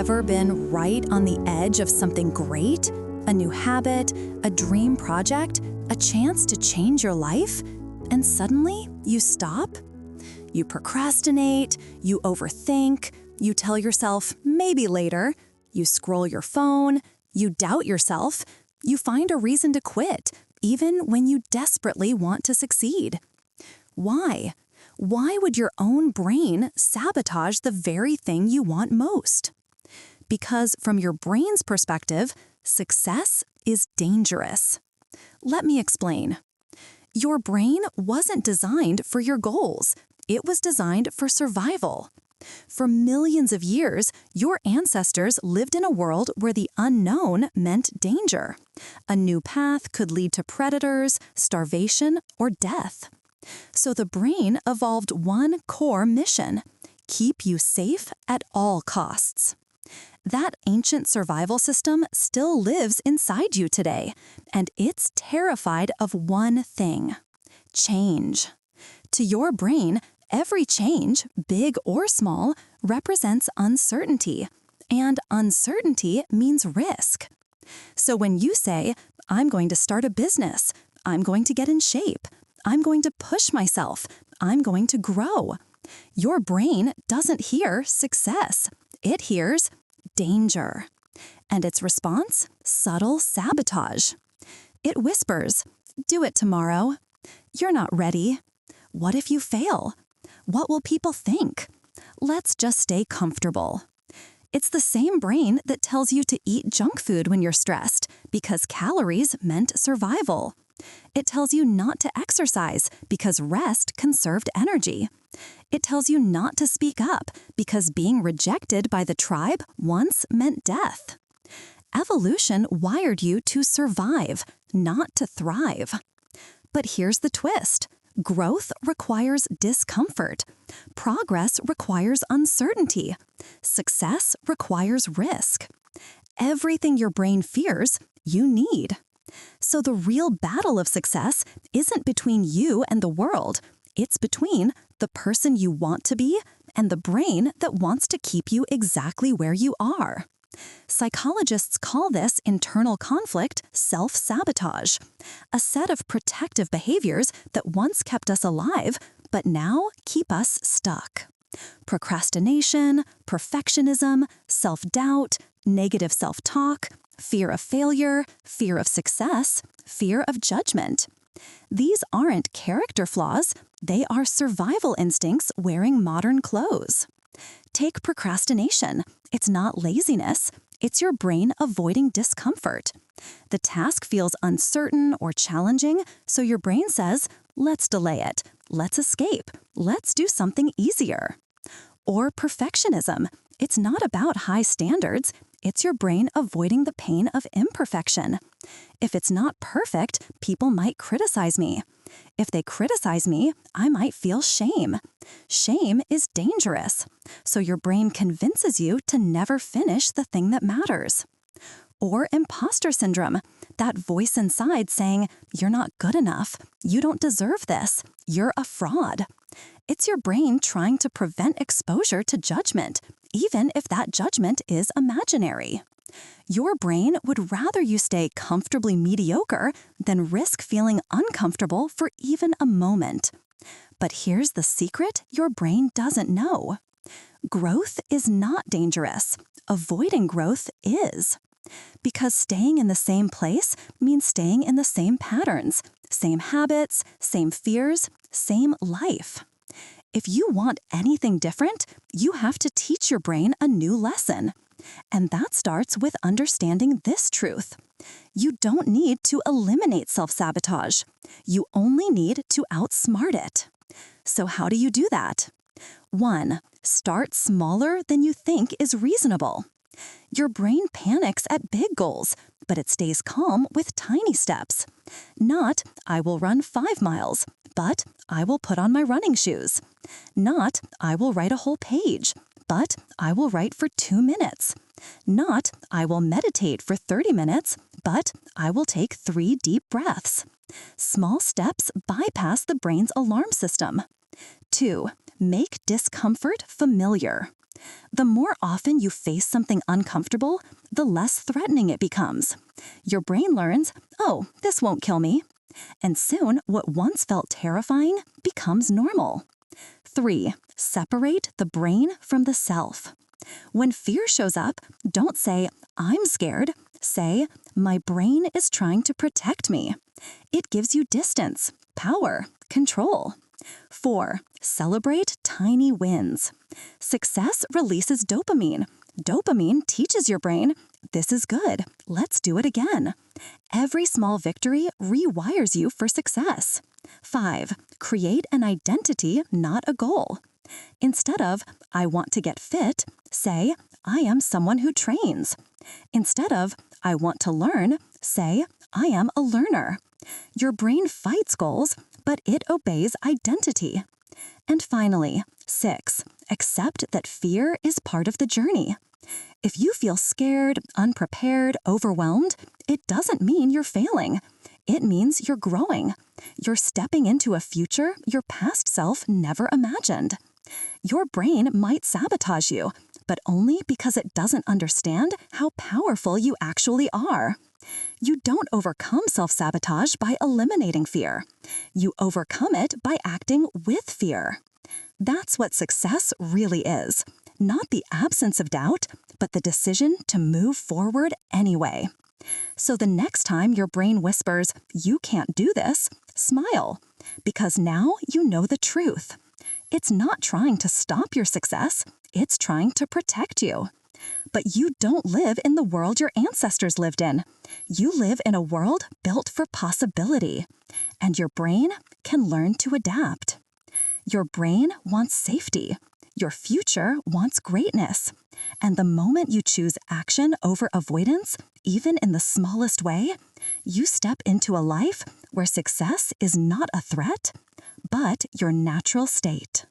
ever been right on the edge of something great? A new habit, a dream project, a chance to change your life? And suddenly, you stop? You procrastinate, you overthink, you tell yourself, maybe later. You scroll your phone, you doubt yourself, you find a reason to quit, even when you desperately want to succeed. Why? Why would your own brain sabotage the very thing you want most? Because from your brain's perspective, success is dangerous. Let me explain. Your brain wasn't designed for your goals. It was designed for survival. For millions of years, your ancestors lived in a world where the unknown meant danger. A new path could lead to predators, starvation, or death. So the brain evolved one core mission: keep you safe at all costs. That ancient survival system still lives inside you today, and it's terrified of one thing: change. To your brain, every change, big or small, represents uncertainty, and uncertainty means risk. So when you say, "I'm going to start a business, I'm going to get in shape, I'm going to push myself, I'm going to grow," your brain doesn't hear success. It hears danger. And its response? Subtle sabotage. It whispers, "Do it tomorrow. You're not ready. What if you fail? What will people think? Let's just stay comfortable." It's the same brain that tells you to eat junk food when you're stressed because calories meant survival. It tells you not to exercise because rest conserved energy. It tells you not to speak up because being rejected by the tribe once meant death. Evolution wired you to survive, not to thrive. But here's the twist. Growth requires discomfort. Progress requires uncertainty. Success requires risk. Everything your brain fears, you need. So the real battle of success isn't between you and the world. It's between the person you want to be and the brain that wants to keep you exactly where you are. Psychologists call this internal conflict self-sabotage, a set of protective behaviors that once kept us alive, but now keep us stuck. Procrastination, perfectionism, self-doubt, negative self-talk, fear of failure, fear of success, fear of judgment. These aren't character flaws, they are survival instincts wearing modern clothes. Take procrastination. It's not laziness, it's your brain avoiding discomfort. The task feels uncertain or challenging, so your brain says, "Let's delay it, let's escape, let's do something easier." Or perfectionism. It's not about high standards, it's your brain avoiding the pain of imperfection. If it's not perfect, people might criticize me. If they criticize me, I might feel shame. Shame is dangerous, so your brain convinces you to never finish the thing that matters. Or imposter syndrome, that voice inside saying, "You're not good enough, you don't deserve this, you're a fraud." It's your brain trying to prevent exposure to judgment, even if that judgment is imaginary. Your brain would rather you stay comfortably mediocre than risk feeling uncomfortable for even a moment. But here's the secret your brain doesn't know. Growth is not dangerous. Avoiding growth is. Because staying in the same place means staying in the same patterns, same habits, same fears, same life. If you want anything different, you have to teach your brain a new lesson. And that starts with understanding this truth. You don't need to eliminate self-sabotage. You only need to outsmart it. So how do you do that? 1. Start smaller than you think is reasonable. Your brain panics at big goals, but it stays calm with tiny steps. Not, "I will run 5 miles, but I will put on my running shoes." Not, "I will write a whole page, but I will write for 2 minutes." Not, "I will meditate for 30 minutes, but I will take 3 deep breaths." Small steps bypass the brain's alarm system. 2. Make discomfort familiar. The more often you face something uncomfortable, the less threatening it becomes. Your brain learns, oh, this won't kill me. And soon, what once felt terrifying becomes normal. 3. Separate the brain from the self. When fear shows up, don't say, I'm scared. Say, my brain is trying to protect me. It gives you distance, power, control. 4. Celebrate tiny wins. Success releases dopamine. Dopamine teaches your brain, this is good, let's do it again. Every small victory rewires you for success. 5. Create an identity, not a goal. Instead of, I want to get fit, say, I am someone who trains. Instead of, I want to learn, say, I am a learner. Your brain fights goals, but it obeys identity. And finally, 6. Accept that fear is part of the journey. If you feel scared, unprepared, overwhelmed, it doesn't mean you're failing. It means you're growing. You're stepping into a future your past self never imagined. Your brain might sabotage you, but only because it doesn't understand how powerful you actually are. You don't overcome self-sabotage by eliminating fear. You overcome it by acting with fear. That's what success really is. Not the absence of doubt, but the decision to move forward anyway. So the next time your brain whispers, you can't do this, smile, because now you know the truth. It's not trying to stop your success, it's trying to protect you. But you don't live in the world your ancestors lived in. You live in a world built for possibility, and your brain can learn to adapt. Your brain wants safety. Your future wants greatness. And the moment you choose action over avoidance, even in the smallest way, you step into a life where success is not a threat, but your natural state.